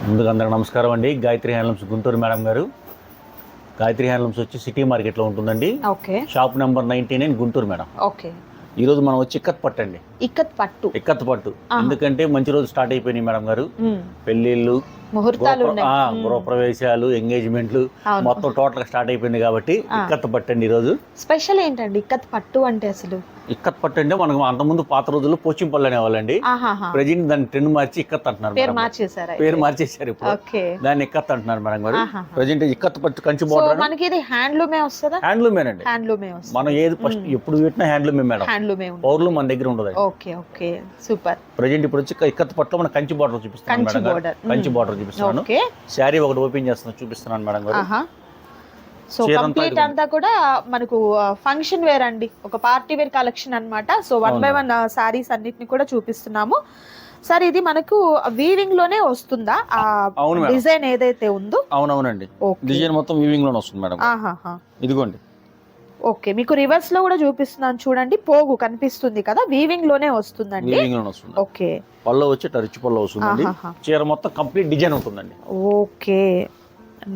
ముందుగా అందరికీ నమస్కారం అండి. గాయత్రి హ్యాండ్లూమ్స్ గుంటూరు మేడం గారు. గాయత్రి హ్యాండ్లూమ్స్ వచ్చి సిటీ మార్కెట్లో ఉంటుందండి. Okay. Shop number 99 Guntur madam. Okay. ఈరోజు మనం వచ్చి ఇక్కత్ పట్టు అండి. ఇక్కత్ పట్టు ఎందుకంటే మంచి రోజు స్టార్ట్ అయిపోయినాయి మేడం గారు. పెళ్ళిళ్ళు, ముహూర్తాలు, గృహప్రవేశాలు, ఎంగేజ్మెంట్లు మొత్తం టోటల్ స్టార్ట్ అయిపోయింది కాబట్టి ఇక్కత్ పట్టు అండి. ఈరోజు స్పెషల్ ఏంటండి ఇక్కత్ పట్టు అంటే? అసలు ఇక్కత్ పట్టు అంటే మనకు అంతకుముందు పాత రోజుల్లో పోచింపల్లి అనేవాళ్ళండి. ప్రెజెంట్ దాన్ని ట్రెండ్ మార్చి ఇక్కత్ అంటున్నారు. పేరు మార్చేశారు ఇప్పుడు. దాన్ని ఇక్కత్ అంటున్నారు మేడం గారు. ప్రెజెంట్ ఇక్కత్ పట్టు కంచి బోర్డర్. మనకి ఇది హ్యాండ్లూమే వస్తుందా? హ్యాండ్లూమేనండి. మనం ఏది ఫస్ట్ ఎప్పుడు పెట్టినా హ్యాండ్లూమే మేడం. పౌర్లు మన దగ్గర ఉండదు. Okay okay super. ప్రెజెంట్ ఇప్పుడు వచ్చి ఇక్కత్ పట్టులో మన కంచి బోర్డర్ చూపిస్తున్నాను మేడం గారు. కంచి బోర్డర్ చూపిస్తున్నాను. శారీ ఒకటి ఓపెన్ చేస్తున్నాను, చూపిస్తున్నాను మేడం గారు. సో కంప్లీట్ అంతా కూడా మనకు ఫంక్షన్ వేర్ అండి, ఒక పార్టీ వేర్ కలెక్షన్ అన్నమాట. సో 1 by 1 సారీస్ అన్నిటిని కూడా చూపిస్తున్నాము. సార్ ఇది మనకు వీవింగ్ లోనే వస్తుందా డిజైన్ ఏదైతే ఉందో? అవునవునండి, డిజైన్ మొత్తం వీవింగ్ లోనే వస్తుంది మేడం. ఇదిగోండి. ఓకే, మీకు రివర్స్ లో కూడా చూపిస్తున్నాను చూడండి. పోగు కనిపిస్తుంది కదా, వీవింగ్ లోనే వస్తుందండి. వీవింగ్ లోనే వస్తుంది. ఓకే. పళ్ళు వచ్చి రిచ్ పళ్ళు వస్తుందండి. చీర మొత్తం కంప్లీట్ డిజైన్ ఉంటుందండి. ఓకే,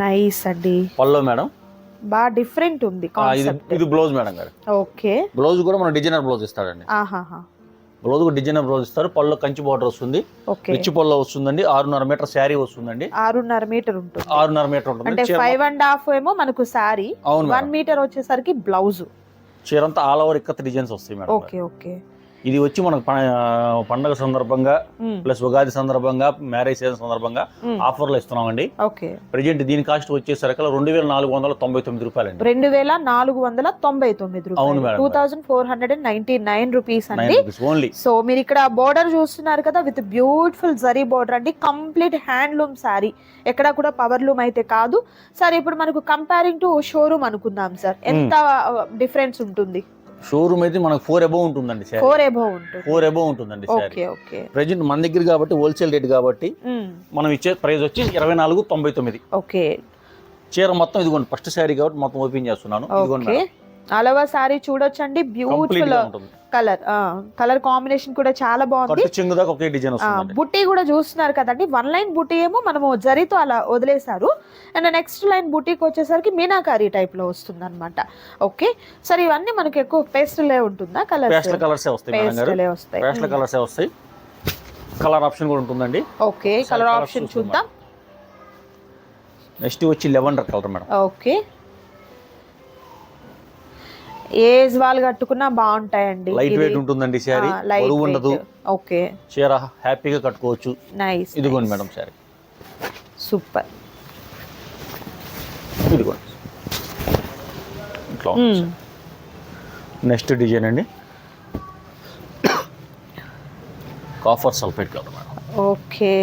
నైస్ అండి. పళ్ళు మేడం బాగా డిఫరెంట్ ఉంది. ఇది బ్లౌజ్ మేడం గారు. ఓకే. బ్లౌజ్ కూడా మన డిజైనర్ బ్లౌజ్ ఇస్తాడండి. బ్లౌజ్ కూడా డిజైనర్ బ్లౌజ్ ఇస్తారు. పళ్ళు కంచి బార్డర్ వస్తుంది. రిచ్ పళ్ళు వస్తుందండి. 6.5 మీటర్ శారీ వస్తుందండి. 6.5 మీటర్ ఉంటుంది. 6.5 మీటర్ ఉంటుంది. అంటే 5.5 ఏమో మనకు శారీ, 1 మీటర్ వచ్చేసరికి బ్లౌజ్. చీర అంతా ఆల్ ఓవర్ ఇక్కత్ డిజైన్స్ వస్తాయి మేడం. Okay okay. ఇది వచ్చి మనకు పండగ సందర్భంగా ప్లస్ ఉగాది సందర్భంగా, మ్యారేజ్ సీజన్ సందర్భంగా ఆఫర్లు ఇస్తున్నామండి. ప్రెజెంట్ దీని కాస్ట్ వచ్చేసరికి 2,499 రూపాయలండి. 2,499 రూపాయలు. 2,499 రూపీస్ అండి ఓన్లీ. సో మీరు ఇక్కడ బోర్డర్ చూస్తున్నారు కదా, విత్ బ్యూటిఫుల్ జరీ బోర్డర్ అండి. కంప్లీట్ హ్యాండ్లూమ్ శారీ, ఎక్కడ కూడా పవర్ లూమ్ అయితే కాదు. సార్ ఇప్పుడు మనకు కంపేరింగ్ టు షోరూమ్ అనుకుందాం సార్, ఎంత డిఫరెన్స్ ఉంటుంది? షోరూమ్ అయితే మనకు 4 above ఉంటుందండి. 4 above ఉంటుందండి. ప్రెజెంట్ మన దగ్గర కాబట్టి హోల్సేల్ రేట్ కాబట్టి మనం ఇచ్చే ప్రైస్ వచ్చి 2499. ఓకే. చీర మొత్తం ఇదిగోండి, ఫస్ట్ శారీ కాబట్టి మొత్తం ఓపెన్ చేస్తున్నాను. ఇదిగోండి అలవా సారీ చూడొచ్చండి, బ్యూటిఫుల్ కలర్ కాంబినేషన్ కూడా చాలా బాగుంది. బుట్టి కూడా చూస్తున్నారు కదండి, 1 లైన్ బుట్టి ఏమో మనము జరీతో అలా వదిలేశారు. అండ్ నెక్స్ట్ లైన్ బుట్టికి వచ్చేసరికి మీనాకారీ టైప్ లో వస్తుంది అనమాట. ఓకే సార్, ఇవన్నీ మనకి ఎక్కువ పేస్టలే ఉంటుందా? వస్తాయి. కలర్ ఆప్షన్ కూడా ఉంటుందండి. ఓకే, కలర్ ఆప్షన్ చూద్దాం. నెక్స్ట్ వచ్చి lavender colour madam. Okay, age వాళ్ళు కట్టుకున్నా బాగుంటాయండి. లైట్ వెయిట్ ఉంటుందండి శారీ, బరువు ఉండదు. ఓకే, చీర హ్యాపీగా కట్టుకోవచ్చు. నైస్. ఇదిగోండి మేడం శారీ, సూపర్. ఇదిగోండి ఇట్లా. నెక్స్ట్ డిజైన్ అండి, copper sulphate colour madam. Okay,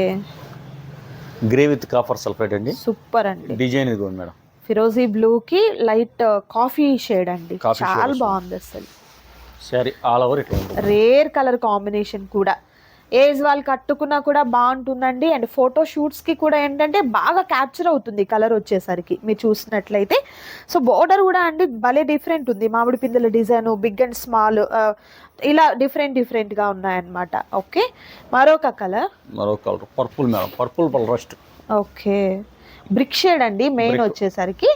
grey with copper sulphate అండి. సూపర్ అండి. డిజైన్ ఇదిగోండి మేడం, ఫిరోజీ బ్లూ కి లైట్ కాఫీ షేడ్ అండి, చాలా బాగుంది అసలు. సరే, ఆల్ ఓవర్ ఇట్లా ఉంటుంది. రేర్ కలర్ కాంబినేషన్ కూడా, ఏజ్ వాళ్ళు కట్టుకున్నా కూడా బాగుంటుందండి. అండ్ ఫోటో షూట్స్ కి కూడా ఏంటంటే బాగా క్యాప్చర్ అవుతుంది కలర్ వచ్చేసరికి మీరు చూసినట్లయితే. సో బోర్డర్ కూడా అండి భలే డిఫరెంట్ ఉంది, మామిడి పిందెల డిజైన్, బిగ్ అండ్ స్మాల్, ఇలా డిఫరెంట్ గా ఉన్నాయన్నమాట. ఓకే, మరొక colour purple madam, purple rust. Okay, brick shade అండి మెయిన్ వచ్చేసరికి.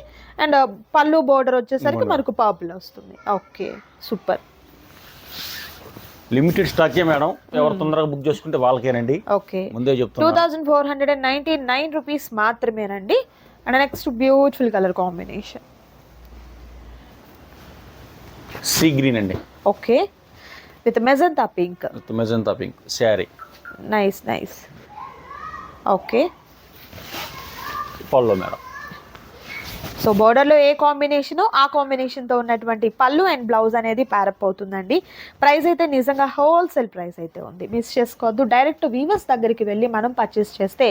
అండ్ పళ్ళు బోర్డర్ వచ్చేసరికి మనకు పర్పుల్ వస్తుంది. Okay, super. లిమిటెడ్ స్టాకే మేడం, ఎవరు తొందరగా బుక్ చేసుకుంటే వాళ్ళకేనండి. ఓకే, ముందే చెప్తాను. 2,499 రూపీస్ మాత్రమేనండి. And next beautiful colour combination, sea green అండి. Okay, with magenta pink. Sari nice. Okay, పళ్ళు మేడం. సో బోర్డర్లో ఏ కాంబినేషన్, ఆ కాంబినేషన్తో ఉన్నటువంటి పళ్ళు అండ్ బ్లౌజ్ అనేది ప్యారప్ అవుతుందండి. ప్రైస్ అయితే నిజంగా హోల్సేల్ ప్రైస్ అయితే ఉంది, మిస్ చేసుకోవద్దు. డైరెక్ట్ వీవర్స్ దగ్గరికి వెళ్ళి మనం పర్చేస్ చేస్తే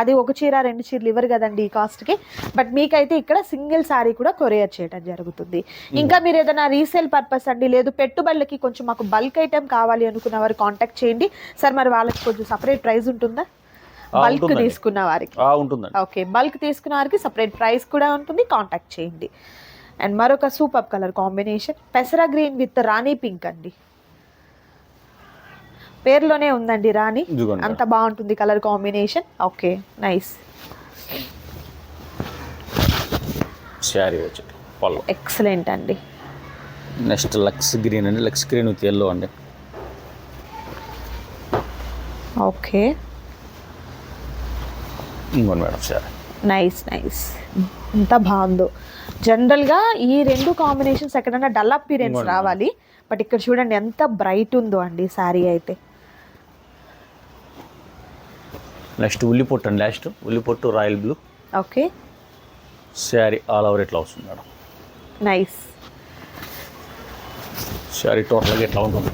అది 1 చీర 2 చీరలు ఇవ్వరు కదండి ఈ కాస్ట్కి. బట్ మీకైతే ఇక్కడ సింగిల్ శారీ కూడా కొరియర్ చేయడం జరుగుతుంది. ఇంకా మీరు ఏదైనా రీసేల్ పర్పస్ అండి, లేదు పెట్టుబడులకి కొంచెం మాకు బల్క్ ఐటెం కావాలి అనుకున్న వారు కాంటాక్ట్ చేయండి. సార్ మరి వాళ్ళకి కొంచెం సపరేట్ ప్రైస్ ఉంటుందా? బల్క్ తీసుకున్న వారికి ఉంటుందండి. ఓకే, బల్క్ తీసుకున్న వారికి సపరేట్ ప్రైస్ కూడా ఉంటుంది, కాంటాక్ట్ చేయండి. అండ్ మరొక సూపర్ కలర్ కాంబినేషన్, పెసరా గ్రీన్ విత్ రాణి పింక్ అండి. పేరులోనే ఉందండి రాణి, అంత బాగుంటుంది colour combination. Okay, nice. Sari వచ్చి పళ్ళు ఎక్సలెంట్ అండి. నెక్స్ట్ లక్స్ గ్రీన్ అండి, లక్స్ గ్రీన్ విత్ ఎల్లో అండి. ఓకే, ఇంకోండి మేడం శారీ. నైస్ నైస్, ఎంత బాగుందో. జనరల్గా ఈ రెండు కాంబినేషన్స్ ఎక్కడైనా డల్ అపీరెన్స్ రావాలి, బట్ ఇక్కడ చూడండి ఎంత బ్రైట్ ఉందో అండి శారీ అయితే. నెక్స్ట్ ఉల్లిపొట్టు అండి, లాస్ట్ ఉల్లిపొట్టు royal blue. Okay, sari all over ఇట్లా వస్తుంది మేడం. నైస్. శారీ టోటల్గా ఇట్లా ఉంటుంది.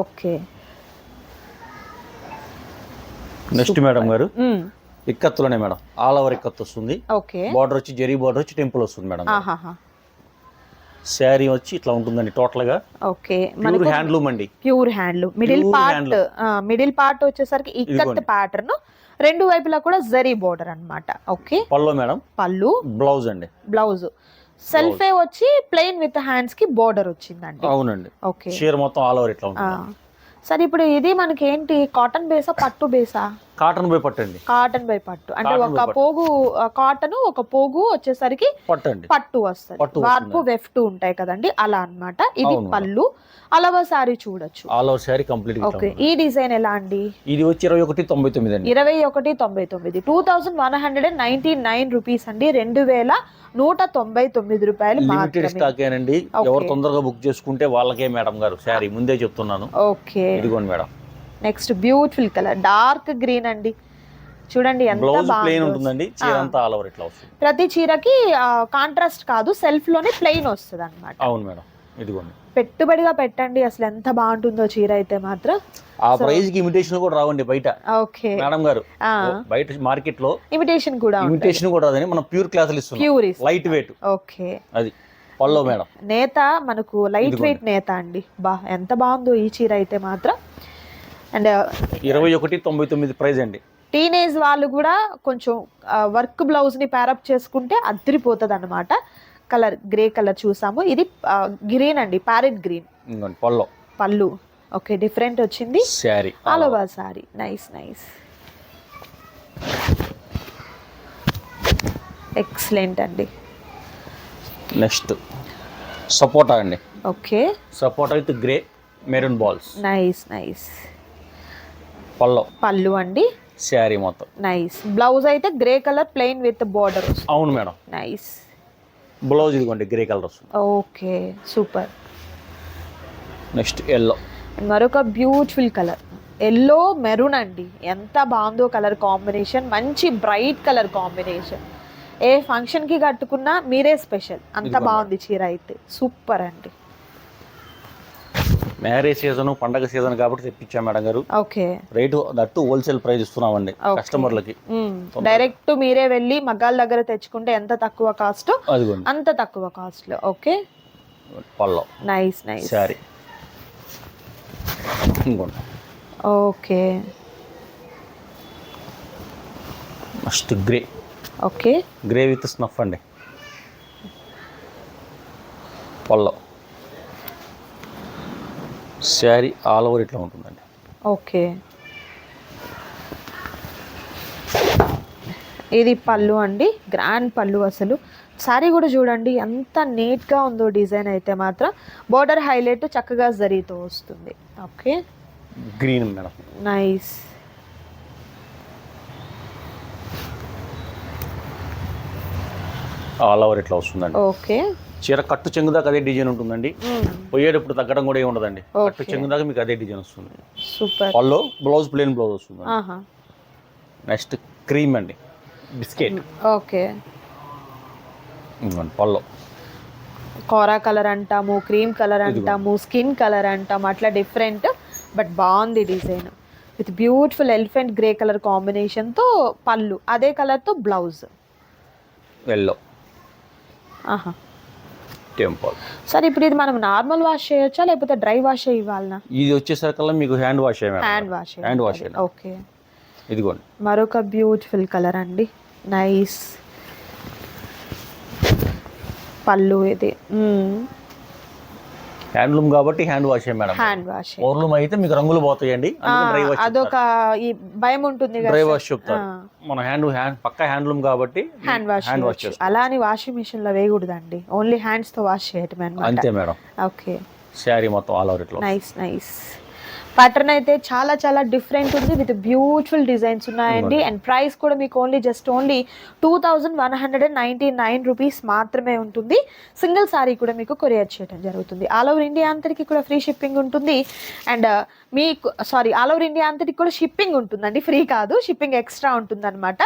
ఓకే, నెక్స్ట్ మేడం గారు ఇక్కత్తులోనే మేడం, ఆల్ ఓవర్ ఇక్కత్తు వస్తుంది. ఓకే, బార్డర్ వచ్చి జరీ బార్డర్ వచ్చి టెంపుల్ వస్తుంది మేడం. శారీ వచ్చి ఇట్లా ఉంటుందండి టోటల్ గా. ఓకే, ప్యూర్ హ్యాండ్లూమ్ అండి, ప్యూర్ హ్యాండ్లూమ్. మిడిల్ పార్ట్ వచ్చేసరికి ఇక్కత్ ప్యాటర్న్, రెండు వైపులా కూడా జరీ బోర్డర్ అన్నమాట. ఓకే, పళ్ళు మేడం, పళ్ళు. బ్లౌజ్ అండి, బ్లౌజ్ సెల్ఫే వచ్చి ప్లెయిన్ విత్ హ్యాండ్స్ కి బోర్డర్ వచ్చిందండి. అవునండి. ఓకే, చీర మొత్తం ఆల్ ఓవర్ ఇట్లా ఉంటుంది. సరే, ఇప్పుడు ఇది మనకి ఏంటి, కాటన్ బేసా పట్టు బేసా? కాటన్ బై పట్టు అండి. కాటన్ బై పట్టు అంటే ఒక పోగు కాటన్, ఒక పోగు వచ్చేసరికి పట్టు వస్తుంది. వార్పు వెఫ్ట్ ఉంటాయి కదండి, అలా అన్నమాట. ఇది పళ్ళు. అలవా సారీ చూడొచ్చు, అలవా సారీ కంప్లీట్. ఓకే, ఈ డిజైన్ ఎలా అండి? ఇది వచ్చి 2199 అండి. 2199, 2199 రూపీస్ అండి. 2199 రూపాయలు. లిమిటెడ్ స్టాక్ ఏనండి, ఎవరు తొందరగా బుక్ చేసుకుంటే వాళ్ళకే మేడం గారు శారీ ముందే చెప్తున్నాను. ఓకే, ఇదిగోండి madam. Next beautiful colour dark green అండి, చూడంండి ఎంత ప్లెయిన్ ఉంటుందండి. చీర అంతా ఆల్ ఓవర్ ఇట్లా వస్తుంది. ప్రతి చీరకి కాంట్రాస్ట్ కాదు, సెల్ఫ్ లోనే ప్లెయిన్ వస్తుంది అన్నమాట. అవును మేడం, ఇదిగోండి. పెట్టుబడిగా పెట్టండి, అసలు ఎంత బాగుంటుందో చీర అయితే మాత్రం. ఆ ప్రైస్ కి ఇమిటేషన్ కూడా రావండి బయట. ఓకే మేడం గారు, బయట మార్కెట్ లో ఇమిటేషన్ కూడా రాదని మనం ప్యూర్ క్లాసులు ఇస్తున్నాం, ప్యూర్ లైట్ వెయిట్. ఓకే, అది పల్లో మేడం. నేత మనకు లైట్ వెయిట్ నేత అండి. ఎంత బాగుందో ఈ చీర అయితే మాత్రం. అండ్ 2199 ప్రైస్ అండి. టీనేజ్ వాళ్ళు కూడా కొంచెం వర్క్ బ్లౌజ్ ని ప్యారప్ చేసుకుంటే అదిరిపోతుంది అన్నమాట. కలర్ గ్రే కలర్ చూసాము, ఇది గ్రీన్ అండి, ప్యారెట్ గ్రీన్. పళ్ళు ఓకే, డిఫరెంట్ వచ్చింది. Sari all over sorry. Nice nice, excellent అండి. నెక్స్ట్ సపోటా అండి. Okay, sapota with grey maroon balls. Nice nice. పళ్ళు అండి. శారీ మొత్తం నైస్. బ్లౌజ్ అయితే grey colour plain with border. అవును మేడం. నైస్. బ్లౌజ్ ఇదిగోండి గ్రే కలర్ వస్తుంది. Okay, super. నెక్స్ట్ ఎల్లో, మరొక బ్యూటిఫుల్ కలర్ ఎల్లో మెరూన్ అండి. ఎంత బాగుందో కలర్ కాంబినేషన్, మంచి బ్రైట్ కలర్ కాంబినేషన్. ఏ ఫంక్షన్ కి కట్టుకున్నా మీరే స్పెషల్, అంత బాగుంది చీర అయితే. సూపర్ అండి. మ్యారేజ్ సీజన్, పండగ సీజన్ కాబట్టి తెప్పించాం మేడం గారు. ఓకే, రేటు దట్టు హోల్సేల్ ప్రైస్ ఇస్తున్నామండి కస్టమర్లకి. డైరెక్ట్ మీరే వెళ్ళి మగ్గాల దగ్గర తెచ్చుకుంటే ఎంత తక్కువ కాస్ట్, అంత తక్కువ కాస్ట్ లో. Okay, pallu. Nice nice. Sorry. Okay, must grey. Okay, grey with snuff అండి. పల్లో. శారీ ఆల్ ఓవర్ ఇట్లా ఉంటుందండి. ఓకే, ఇది పళ్ళు అండి, గ్రాండ్ పళ్ళు. అసలు శారీ కూడా చూడండి ఎంత నీట్గా ఉందో డిజైన్ అయితే మాత్రం. బోర్డర్ హైలైట్ చక్కగా జరీతో వస్తుంది. Okay, green madam. Nice. All over ఇట్లా వస్తుందండి. ఓకే, చీర కట్టు చెంగు దాకా అదే డిజైన్ ఉంటుందండి. పోయేటప్పుడు తగ్గడం కూడా ఏమి ఉండదండి. కట్టు చెంగు దాకా మీకు అదే డిజైన్ వస్తుంది. సూపర్. పళ్ళు బ్లౌజ్ ప్లెయిన్ బ్లౌజ్ వస్తుంది. నెక్స్ట్ క్రీమ్ అండి, బిస్కెట్. ఓకే, పళ్ళు కోరా కలర్ అంటాము, క్రీమ్ కలర్ అంటాము, స్కిన్ కలర్ అంటాము, అట్లా డిఫరెంట్. బట్ బాగుంది design with beautiful elephant grey colour కాంబినేషన్తో పళ్ళు, అదే కలర్తో బ్లౌజ్ ఎల్లో. టెంపుల్. సరే, ఇప్పుడు ఇది మనం నార్మల్ వాష్ చేయొచ్చా లేకపోతే డ్రై వాష్ ఇవ్వాలనా? ఇది వచ్చేసరికల్లా మీకు hand wash. Hand wash. Okay, ఇదిగోండి మరొక బ్యూటిఫుల్ కలర్ అండి. నైస్. పళ్ళు ఇది హ్యాండ్లూమ్ కాబట్టి hand wash madam. Hand wash. ఓర్లూమ్ అయితే మీకు రంగులు పోతాయండి, డ్రై వాష్. అదొక ఈ భయం ఉంటుంది కదా, డ్రై వాష్ చెప్తారు. మన హ్యాండ్ పక్కా హ్యాండ్లూమ్ కాబట్టి హ్యాండ్ వాష్ చేస్తాం. అలా అని వాషింగ్ మిషన్ లో వేయకూడదండి, ఓన్లీ హ్యాండ్స్ తో వాష్ చేయటమే అన్నమాట. అంతే మేడం. ఓకే. శారీ మొత్తం ఆల్ ఓవర్ ఇట్లా. నైస్. ప్యాటర్న్ అయితే చాలా చాలా డిఫరెంట్ ఉంది, విత్ బ్యూటిఫుల్ డిజైన్స్ ఉన్నాయండి. అండ్ ప్రైస్ కూడా మీకు ఓన్లీ 2199 రూపీస్ మాత్రమే ఉంటుంది. సింగిల్ సారీ కూడా మీకు కొరియర్ చేయడం జరుగుతుంది. ఆల్ ఓవర్ ఇండియా అంతటికి కూడా ఫ్రీ షిప్పింగ్ ఉంటుంది. అండ్ ఆల్ ఓవర్ ఇండియా అంతటికి కూడా షిప్పింగ్ ఉంటుందండి, ఫ్రీ కాదు, షిప్పింగ్ ఎక్స్ట్రా ఉంటుంది అనమాట.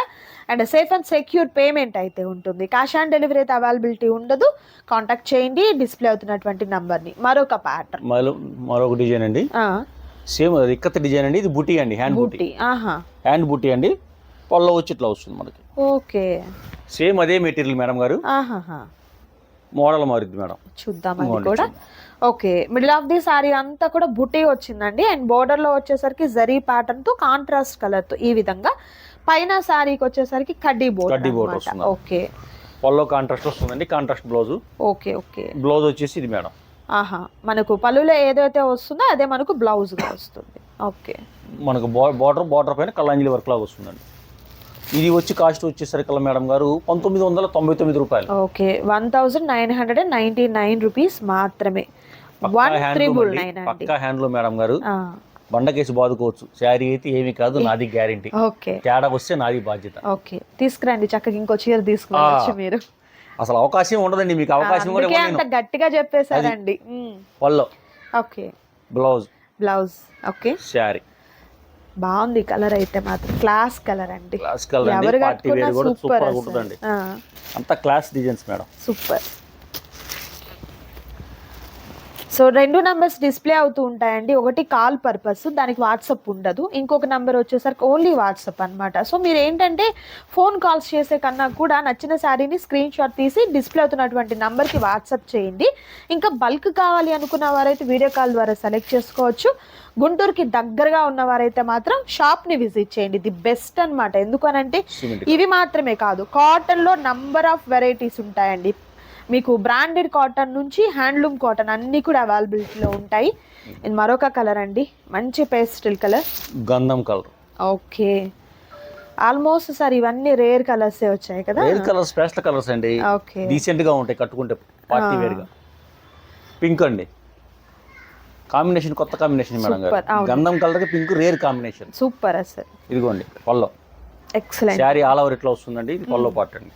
And safe and secure payment అయితే ఉంటుంది. క్యాష్ ఆన్ డెలివరీ అయితే అవైలబిలిటీ ఉండదు. కాంటాక్ట్ చేయండి డిస్ప్లే అవుతున్నటువంటి నంబర్ని. మరొక ప్యాటర్న్, మరొక డిజైన్ అండి, సేమ్ ఇక్కత్ డిజైన్ అండి. ఇది బుటీ అండి, హ్యాండ్ బుటీ. హ్యాండ్ బుటీ అండి, పొల్ల వచ్చి ఇట్లా వస్తుంది మనకి. ఓకే. సేమ్ అదే మెటీరియల్ మేడం గారు, మోడల్ మారుద్ది మేడం. చూద్దాం అది కూడా. Okay, middle of the sorry అంతా కూడా బుటీ వచ్చిందండి. అండ్ బోర్డర్ లో వచ్చేసరికి జరీ ప్యాటర్న్ తో కాంట్రాస్ట్ కలర్ తో ఈ విధంగా. పైన సారీకి వచ్చేసరికి కడ్డీ బోర్డర్. ఓకే. పల్లో కాంట్రాస్ట్ వస్తుందండి, కాంట్రాస్ట్ బ్లౌజ్. ఓకే. బ్లౌజ్ వచ్చేసి ఇది మేడం. మనకు పళ్ళులో ఏదైతే వస్తుందో అదే మనకు బ్లౌజ్ గా వస్తుంది. ఓకే. మనకు బార్డర్ పైన కల్లాంజలి వర్క్ లాగా వస్తుందండి. ఇది వచ్చి కాస్ట్ వచ్చేసరికి మేడం గారు 1999 రూపాయలు. ఓకే, 1999 రూపీస్ మాత్రమే. 1399 పక్కా హ్యాండ్లూమ్ మేడం గారు. బండకేసి బాదుకోవచ్చు. శారీ అయితే ఏమీ కాదు, నాది గ్యారెంటీ. ఓకే. తేడా వస్తే నాది బాధ్యత. ఓకే, తీసుకురండి చక్కగా, ఇంకో చీర తీసుకోవచ్చు మీరు. అసలు అవకాశం ఉండదండి మీకు, అవకాశం కూడా అంత గట్టిగా చెప్పేశారండి. పల్లో. ఓకే. బ్లౌజ్. ఓకే. శారీ బాగుంది, కలర్ అయితే మాత్రం క్లాస్ కలర్ అండి. క్లాస్ కలర్ అండి, పార్టీ వేర్ కూడా సూపర్ ఉంటుందండి. అంత class designs madam. Super. So 2 numbers display అవుతూ ఉంటాయండి. ఒకటి కాల్ పర్పస్, దానికి వాట్సాప్ ఉండదు. ఇంకొక నెంబర్ వచ్చేసరికి ఓన్లీ వాట్సాప్ అనమాట. సో మీరు ఏంటంటే ఫోన్ కాల్స్ చేసే కన్నా కూడా నచ్చిన శారీని స్క్రీన్ షాట్ తీసి డిస్ప్లే అవుతున్నటువంటి నంబర్కి వాట్సాప్ చేయండి. ఇంకా బల్క్ కావాలి అనుకున్న వారైతే వీడియో కాల్ ద్వారా సెలెక్ట్ చేసుకోవచ్చు. గుంటూరుకి దగ్గరగా ఉన్నవారైతే మాత్రం షాప్ని విజిట్ చేయండి, ది బెస్ట్ అనమాట. ఎందుకనంటే ఇవి మాత్రమే కాదు, కాటన్లో నంబర్ ఆఫ్ వెరైటీస్ ఉంటాయండి. మీకు బ్రాండెడ్ కాటన్ నుంచి హ్యాండ్లూమ్ కాటన్ అన్నీ కూడా అవైలబిలిటీలో ఉంటాయి. మరొక కలర్ అండి, మంచి పేస్టల్ కలర్, గంధం కలర్. ఓకే. ఆల్మోస్ట్ సార్ ఇవన్నీ రేర్ కలర్స్ వచ్చాయి కదా. రేర్ కలర్స్, పేస్టల్ కలర్స్ అండి. ఓకే. డీసెంట్ గా ఉంటాయి కట్టుకుంటే, పార్టీ వేర్ గా. పింక్ అండి, కాంబినేషన్ కొత్త కాంబినేషన్ మేడం గారు. గంధం కలర్ కి పింక్ రేర్ కాంబినేషన్. సూపర్ అసలు. ఇదిగోండి పల్లో. ఎక్సలెంట్. శారీ ఆల్ ఓవర్ ఇట్లా వస్తుందండి. ఇది పల్లో పార్ట్ అండి.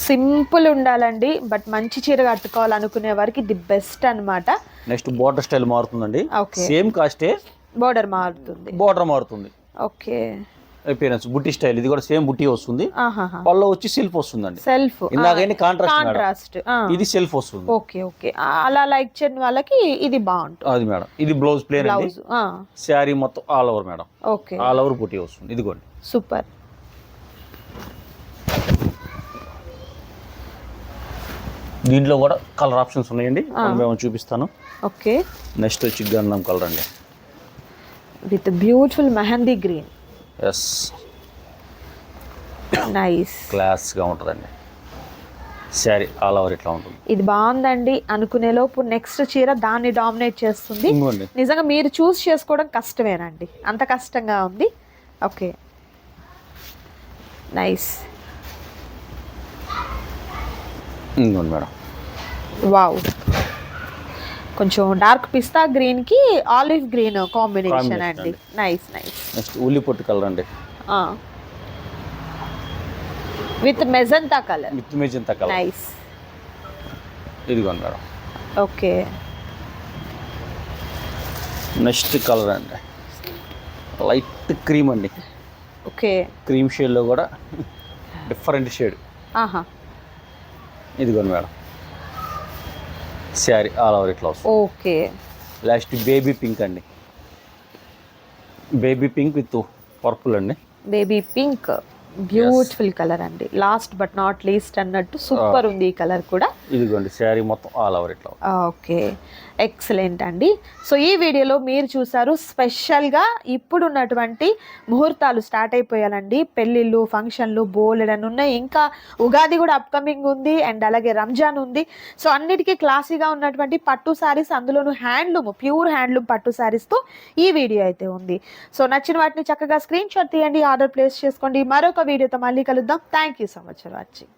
సింపుల్ ఉండాలండి, బట్ మంచి చీర కట్టుకోవాలనుకునే వారికి ది బెస్ట్ అన్నమాట. నెక్స్ట్ బోర్డర్ స్టైల్ మారుతుందండి. సేమ్ కాస్టే, బోర్డర్ మారుతుంది. ఓకే. అపియరెన్స్ బుట్టి స్టైల్, ఇది కూడా సేమ్ బుట్టి వస్తుంది. పల్లో వచ్చి సెల్ఫ్ వస్తుందండి. ఇందాకైనా కాంట్రాస్ట్, ఇది సెల్ఫ్ వస్తుంది. ఓకే. అలా లైక్ చేయని వాళ్ళకి ఇది బాగుంటుంది. అది మేడం. ఇది బ్లౌజ్ ప్లేన్ అండి. శారీ మొత్తం all over madam. Okay. All over బుట్టి వస్తుంది. ఇదిగోండి. సూపర్. దీంట్లో కూడా కలర్ ఆప్షన్స్ ఉన్నాయండి, మేము చూపిస్తాను. ఓకే. నెక్స్ట్ వచ్చి గంధం కలర్ అండి, with beautiful mehndi green. Yes, nice, class గా ఉంటుందండి. శారీ ఆల్ ఓవర్ ఇట్లా ఉంటుంది. ఇది బాగుందండి అనుకునే లోపు నెక్స్ట్ చీర దాన్ని డామినేట్ చేస్తుంది. నిజంగా మీరు చూస్ చేసుకోవడం కష్టమేనండి, అంత కష్టంగా ఉంది. Okay, nice. Madam, wow. కొంచెం డార్క్ పిస్తా గ్రీన్ కి ఆలివ్ గ్రీన్ కాంబినేషన్ అండి. నైస్. నెక్స్ట్ ఉల్లి పొట్టు కలర్ అండి, విత్ మెజంతా కలర్. నైస్. ఇదిగోండి మేడం. ఓకే. నెక్స్ట్ కలర్ అండి, లైట్ క్రీమ్ అండి. ఓకే. క్రీమ్ షేడ్ లో కూడా డిఫరెంట్ షేడ్. ఇదిగోండి మేడం. శారీ ఆల్ ఓవర్ ఇట్లా వస్తుంది. ఓకే. లాస్ట్ బేబీ పింక్ అండి, బేబీ పింక్ విత్ పర్పుల్ అండి. Baby pink. బ్యూటిఫుల్ కలర్ అండి, లాస్ట్ బట్ నాట్ లీస్ట్ అన్నట్టు సూపర్ ఉంది ఈ కలర్ కూడా. ఇదిగోండి శారీ మొత్తం ఆల్ ఓవర్ ఇట్లా. ఓకే, ఎక్సలెంట్ అండి. సో ఈ వీడియోలో మీరు చూసారు స్పెషల్గా ఇప్పుడు ఉన్నటువంటి ముహూర్తాలు స్టార్ట్ అయిపోయాలండి, పెళ్ళిళ్ళు ఫంక్షన్లు బోలెడని ఉన్నాయి, ఇంకా ఉగాది కూడా అప్కమింగ్ ఉంది అండ్ అలాగే రంజాన్ ఉంది. సో అన్నిటికీ క్లాసీగా ఉన్నటువంటి పట్టు శారీస్, అందులోనూ హ్యాండ్లూమ్, ప్యూర్ హ్యాండ్లూమ్ పట్టు శారీస్తో ఈ వీడియో అయితే ఉంది. సో నచ్చిన వాటిని చక్కగా స్క్రీన్ షాట్ తీయండి, ఆర్డర్ ప్లేస్ చేసుకోండి. మరొక వీడియోతో మళ్ళీ కలుద్దాం. Thank you so much for watching.